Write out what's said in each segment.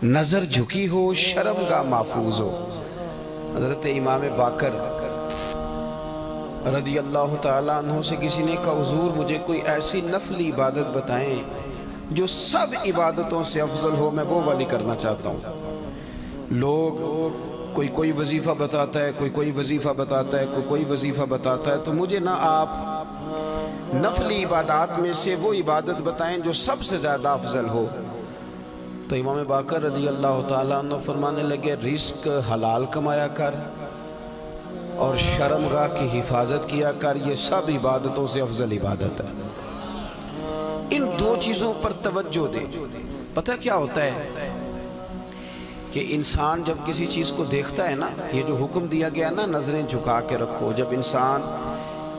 نظر جھکی ہو شرم گاہ محفوظ ہو۔ حضرت امام باقر رضی اللہ تعالیٰ عنہ سے کسی نے کہا حضور مجھے کوئی ایسی نفلی عبادت بتائیں جو سب عبادتوں سے افضل ہو، میں وہ والی کرنا چاہتا ہوں۔ لوگ کوئی وظیفہ بتاتا ہے، کوئی وظیفہ بتاتا ہے، کوئی وظیفہ بتاتا ہے، تو مجھے نہ آپ نفلی عبادات میں سے وہ عبادت بتائیں جو سب سے زیادہ افضل ہو۔ تو امام باقر رضی اللہ تعالیٰ عنہ فرمانے لگے رزق حلال کمایا کر اور شرمگاہ کی حفاظت کیا کر، یہ سب عبادتوں سے افضل عبادت ہے۔ ان دو چیزوں پر توجہ دے۔ پتہ کیا ہوتا ہے کہ انسان جب کسی چیز کو دیکھتا ہے نا، یہ جو حکم دیا گیا نا نظریں جھکا کے رکھو، جب انسان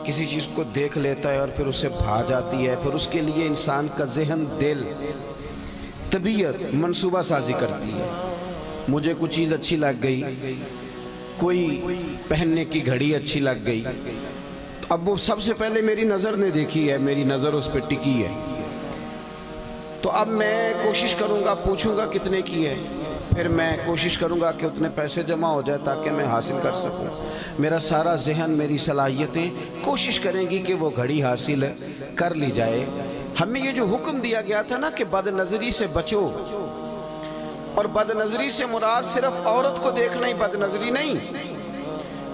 کسی چیز کو دیکھ لیتا ہے اور پھر اسے بھا جاتی ہے، پھر اس کے لیے انسان کا ذہن، دل، طبیعت منصوبہ سازی کرتی ہے۔ مجھے کوئی چیز اچھی لگ گئی، کوئی پہننے کی گھڑی اچھی لگ گئی، اب وہ سب سے پہلے میری نظر نے دیکھی ہے، میری نظر اس پہ ٹکی ہے، تو اب میں کوشش کروں گا، پوچھوں گا کتنے کی ہے، پھر میں کوشش کروں گا کہ اتنے پیسے جمع ہو جائے تاکہ میں حاصل کر سکوں۔ میرا سارا ذہن، میری صلاحیتیں کوشش کریں گی کہ وہ گھڑی حاصل کر لی جائے۔ ہمیں یہ جو حکم دیا گیا تھا نا کہ بد نظری سے بچو، اور بد نظری سے مراد صرف عورت کو دیکھنا ہی بد نظری نہیں۔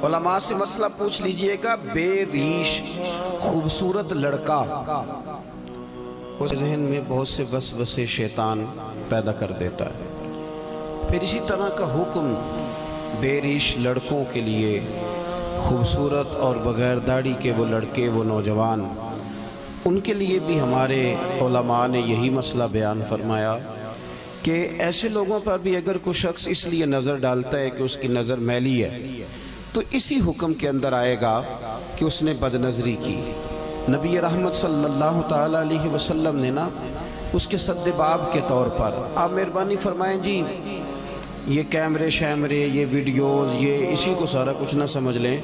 علماء سے مسئلہ پوچھ لیجئے گا، بے ریش خوبصورت لڑکا اس ذہن میں بہت سے وسوسے شیطان پیدا کر دیتا ہے۔ پھر اسی طرح کا حکم بے ریش لڑکوں کے لیے، خوبصورت اور بغیر داڑھی کے وہ لڑکے، وہ نوجوان، ان کے لیے بھی ہمارے علماء نے یہی مسئلہ بیان فرمایا کہ ایسے لوگوں پر بھی اگر کوئی شخص اس لیے نظر ڈالتا ہے کہ اس کی نظر میلی ہے، تو اسی حکم کے اندر آئے گا کہ اس نے بد نظری کی۔ نبی رحمت صلی اللہ تعالیٰ علیہ وسلم نے نا اس کے سد باب کے طور پر، آپ مہربانی فرمائیں جی یہ کیمرے شیمرے، یہ ویڈیوز، یہ اسی کو سارا کچھ نہ سمجھ لیں،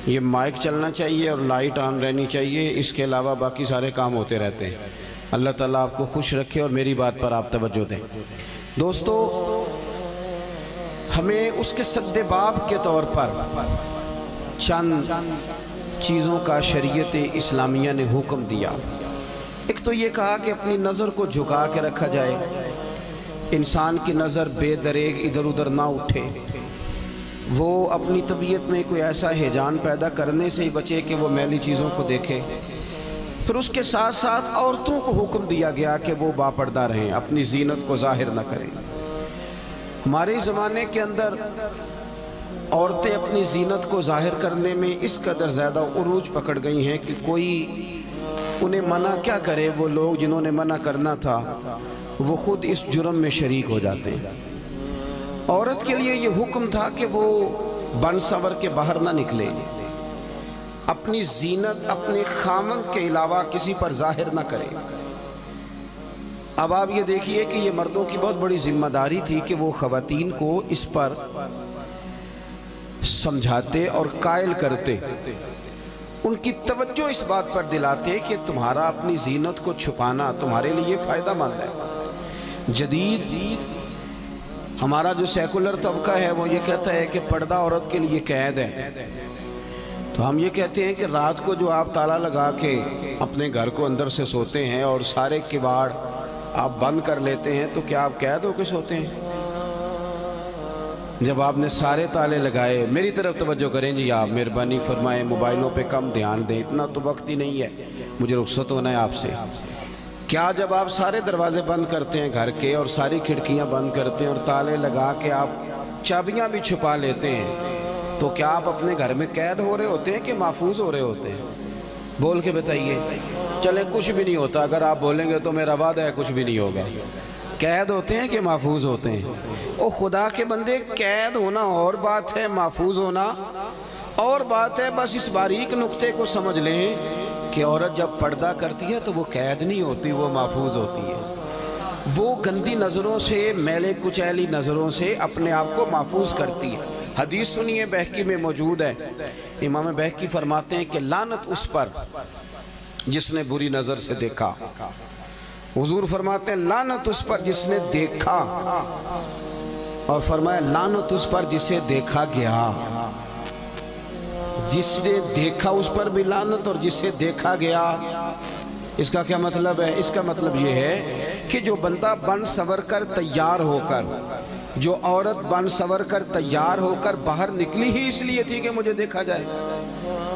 یہ مائک چلنا چاہیے اور لائٹ آن رہنی چاہیے، اس کے علاوہ باقی سارے کام ہوتے رہتے ہیں۔ اللہ تعالیٰ آپ کو خوش رکھے اور میری بات پر آپ توجہ دیں۔ دوستو، ہمیں اس کے سد باب کے طور پر چند چیزوں کا شریعت اسلامیہ نے حکم دیا۔ ایک تو یہ کہا کہ اپنی نظر کو جھکا کے رکھا جائے، انسان کی نظر بے دریغ ادھر ادھر نہ اٹھے، وہ اپنی طبیعت میں کوئی ایسا ہیجان پیدا کرنے سے ہی بچے کہ وہ میلی چیزوں کو دیکھے۔ پھر اس کے ساتھ ساتھ عورتوں کو حکم دیا گیا کہ وہ باپردہ رہیں، اپنی زینت کو ظاہر نہ کریں۔ ہمارے زمانے کے اندر عورتیں اپنی زینت کو ظاہر کرنے میں اس قدر زیادہ عروج پکڑ گئی ہیں کہ کوئی انہیں منع کیا کرے، وہ لوگ جنہوں نے منع کرنا تھا وہ خود اس جرم میں شریک ہو جاتے ہیں۔ عورت کے لیے یہ حکم تھا کہ وہ بن سنور کے باہر نہ نکلے، اپنی زینت اپنے خامند کے علاوہ کسی پر ظاہر نہ کرے۔ اب آپ یہ دیکھیے کہ یہ مردوں کی بہت بڑی ذمہ داری تھی کہ وہ خواتین کو اس پر سمجھاتے اور قائل کرتے، ان کی توجہ اس بات پر دلاتے کہ تمہارا اپنی زینت کو چھپانا تمہارے لیے فائدہ مند ہے۔ جدید ہمارا جو سیکولر طبقہ ہے وہ یہ کہتا ہے کہ پردہ عورت کے لیے قید ہے، تو ہم یہ کہتے ہیں کہ رات کو جو آپ تالا لگا کے اپنے گھر کو اندر سے سوتے ہیں اور سارے کباڑ آپ بند کر لیتے ہیں، تو کیا آپ قید ہو کے سوتے ہیں؟ جب آپ نے سارے تالے لگائے، میری طرف توجہ کریں جی، آپ مہربانی فرمائیں، موبائلوں پہ کم دھیان دیں، اتنا تو وقت ہی نہیں ہے، مجھے رخصت ہونا ہے آپ سے۔ کیا جب آپ سارے دروازے بند کرتے ہیں گھر کے اور ساری کھڑکیاں بند کرتے ہیں اور تالے لگا کے آپ چابیاں بھی چھپا لیتے ہیں، تو کیا آپ اپنے گھر میں قید ہو رہے ہوتے ہیں کہ محفوظ ہو رہے ہوتے ہیں؟ بول کے بتائیے۔ چلے کچھ بھی نہیں ہوتا، اگر آپ بولیں گے تو میرا وعدہ ہے کچھ بھی نہیں ہوگا۔ قید ہوتے ہیں کہ محفوظ ہوتے ہیں؟ او خدا کے بندے، قید ہونا اور بات ہے، محفوظ ہونا اور بات ہے۔ بس اس باریک نقطے کو سمجھ لیں کہ عورت جب پردہ کرتی ہے تو وہ قید نہیں ہوتی، وہ محفوظ ہوتی ہے۔ وہ گندی نظروں سے، میلے کچیلی نظروں سے اپنے آپ کو محفوظ کرتی ہے۔ حدیث سنیے، بہقی میں موجود ہے، امام بہقی فرماتے ہیں کہ لعنت اس پر جس نے بری نظر سے دیکھا، हुजूर फरमाते हैं लानत उस पर जिसने देखा, और फरमाया लानत उस पर जिसे देखा गया। जिसने देखा उस पर भी लानत और जिसे देखा गया। इसका क्या मतलब है? इसका मतलब ये है कि जो बंदा बन सवर कर तैयार होकर, जो औरत बन सवर कर तैयार होकर बाहर निकली ही इसलिए थी कि मुझे देखा जाए,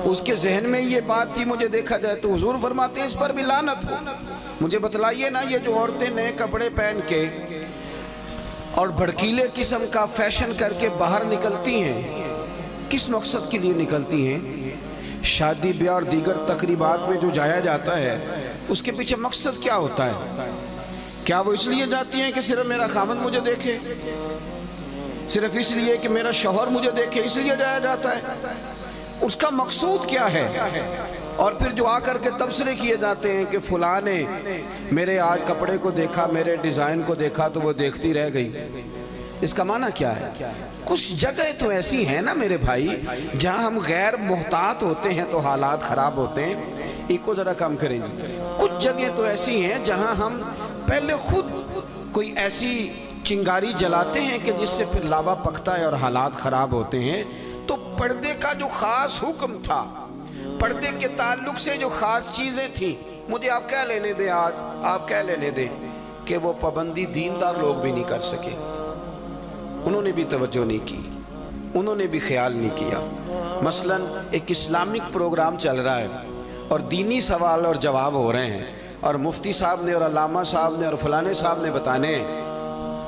उसके जहन में ये बात थी मुझे देखा जाए, तो हुजूर फरमाते हैं इस पर भी लानत हो। मुझे बतलाइए ना, ये जो औरतें नए कपड़े पहन के और भड़कीले किस्म का फैशन करके बाहर निकलती हैं, किस मकसद के लिए निकलती हैं? शादी ब्याह और दीगर तकरीबात में जो जाया जाता है उसके पीछे मकसद क्या होता है? क्या वो इसलिए जाती हैं कि सिर्फ मेरा खामद मुझे देखे, सिर्फ इसलिए कि मेरा शौहर मुझे देखे, इसलिए जाया जाता है? उसका मकसूद क्या है? और फिर जो आकर के तबसरे किए जाते हैं कि फलां ने मेरे आज कपड़े को देखा, मेरे डिज़ाइन को देखा तो वो देखती रह गई, इसका माना क्या है? कुछ जगह तो ऐसी हैं ना मेरे भाई, जहां हम गैर मुहतात होते हैं तो हालात खराब होते हैं। इको जरा कम करेंगे। कुछ जगह तो ऐसी हैं जहां हम पहले खुद कोई ऐसी चिंगारी जलाते हैं कि जिससे फिर लावा पकता है और हालात खराब होते हैं। तो पर्दे का जो खास हुक्म था, पर्दे के ताल्लुक से जो खास चीजें थी, मुझे आप क्या लेने दें, आज आप क्या लेने दें कि वो पाबंदी दीनदार लोग भी नहीं कर सके। उन्होंने भी तवज्जो नहीं की, उन्होंने भी ख्याल नहीं किया। मसलन एक इस्लामिक प्रोग्राम चल रहा है और दीनी सवाल और जवाब हो रहे हैं, और मुफ्ती साहब ने और अल्लामा साहब ने और फलाने साहब ने बताने,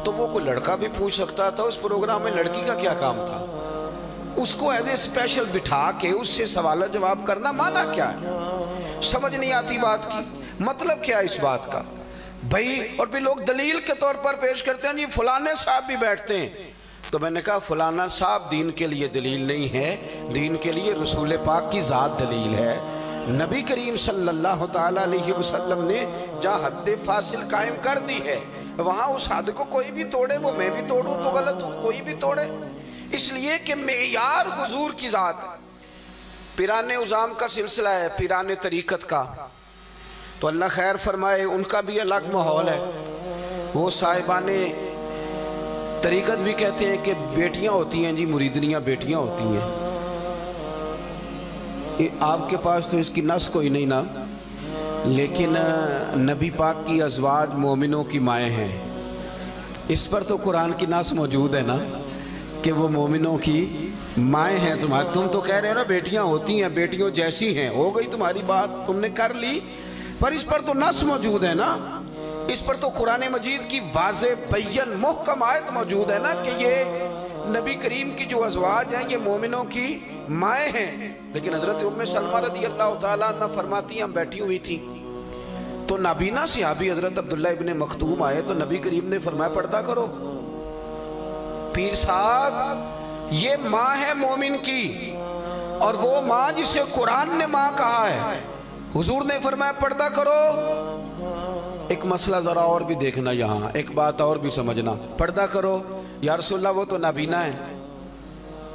तो वो कोई लड़का भी पूछ सकता था उस प्रोग्राम में लड़की का क्या काम था। उसको एज ए स्पेशल बिठा के उससे सवाल जवाब करना माना क्या है? समझ नहीं आती बात की, मतलब क्या है इस बात का भाई। और फिर लोग दलील के तौर पर पेश करते हैं जी फलाने साहब भी बैठते हैं। तो मैंने कहा फलाना साहब दीन के लिए दलील नहीं है, दीन के लिए रसूल पाक की ज़ात दलील है। नबी करीम सल्लल्लाहु ताला अलैहि वसल्लम ने जहाँ हद फासिल कायम कर दी है, वहाँ उस हद को कोई भी तोड़े, वो मैं भी तोड़ूं तो गलत हूँ, कोई भी तोड़े। इसलिए कि मेयार हुजूर की ज़ात। पिराने उज़ाम का सिलसिला है, पिराने तरीक़त का, तो अल्लाह खैर फरमाए, उनका भी अलग माहौल है। वो साहिबाने तरीक़त भी कहते हैं कि बेटियां होती हैं जी, मुरीदनियां बेटियां होती हैं। आपके पास तो इसकी नस कोई नहीं ना, लेकिन नबी पाक की अज़वाज मोमिनों की माएँ हैं। इस पर तो कुरान की नस मौजूद है ना कि वो मोमिनों की माएँ हैं तुम्हारी। तुम तो कह रहे हो ना बेटियां होती हैं, बेटियों जैसी हैं, हो गई तुम्हारी बात, तुमने कर ली, पर इस पर तो नस मौजूद है ना। इस पर तो कुरान मजीद की वाज़े बय्यन मुहकम आयत मौजूद है ना कि ये नबी करीम की जो अज़वाज हैं ये मोमिनों की माएँ हैं। लेकिन हज़रत उम्मे सलमा रज़ी अल्लाह तआला अन्हा फरमाती हैं, हम बैठी हुई थी तो नाबीना सहाबी हज़रत अब्दुल्ला इब्ने मख्तूम आए, तो नबी करीम ने फरमाया पर्दा करो। पीर साहब ये माँ है मोमिन की, और वो माँ जिसे कुरान ने माँ कहा है, हुजूर ने फरमाया पर्दा करो। एक मसला जरा और भी देखना, यहाँ एक बात और भी समझना। पर्दा करो या रसूलल्लाह, वो तो नाबीना है।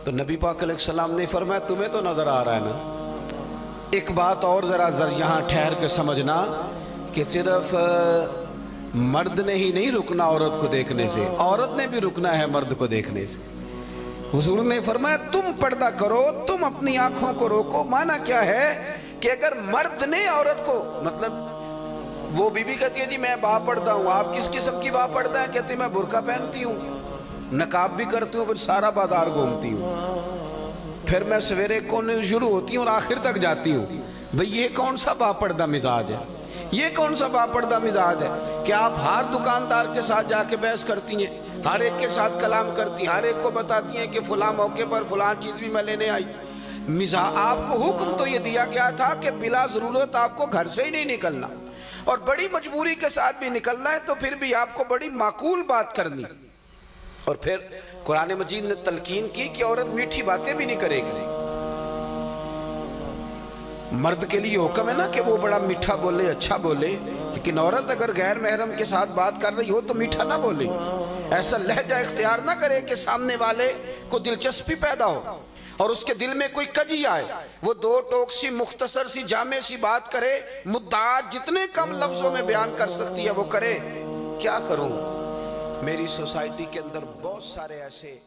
तो नबी पाक अलैहिस्सलाम ने फरमाया तुम्हें तो नजर आ रहा है ना। एक बात और जरा यहाँ ठहर के समझना कि सिर्फ मर्द ने ही नहीं रुकना औरत को देखने से, औरत ने भी रुकना है मर्द को देखने से। हुजूर ने फरमाया तुम पर्दा करो, तुम अपनी आंखों को रोको। माना क्या है कि अगर मर्द ने औरत को, मतलब वो बीबी कहती है जी मैं बा पर्दा हूँ, आप किस किस्म की बा पर्दा है? कहती मैं बुर्का पहनती हूँ, नकाब भी करती हूँ, फिर सारा बाजार घूमती हूँ, फिर मैं सवेरे कोने शुरू होती हूँ और आखिर तक जाती हूँ। भाई ये कौन सा बा पर्दा मिजाज है? ये कौन सा बा पर्दा मिजाज है कि आप हर दुकानदार के साथ जाके बहस करती हैं, हर एक के साथ कलाम करती हैं, हर एक को बताती हैं कि फलां मौके पर फलां चीज़ भी मैं लेने आई। आपको हुक्म तो ये दिया गया था कि बिला ज़रूरत आपको घर से ही नहीं निकलना, और बड़ी मजबूरी के साथ भी निकलना है तो फिर भी आपको बड़ी माकूल बात करनी। और फिर कुरान मजीद ने तलकीन की कि औरत मीठी बातें भी नहीं करेगी। मर्द के लिए हुक्म है ना कि वो बड़ा मीठा बोले, अच्छा बोले, लेकिन औरत अगर गैर महरम के साथ बात कर रही हो तो मीठा ना बोले, ऐसा लहजा इख्तियार ना करे कि सामने वाले को दिलचस्पी पैदा हो। اور اس کے دل میں کوئی کجی آئے، وہ دو ٹوک سی مختصر سی جامع سی بات کرے، مدعات جتنے کم لفظوں میں بیان کر سکتی ہے وہ کرے۔ کیا کروں، میری سوسائٹی کے اندر بہت سارے ایسے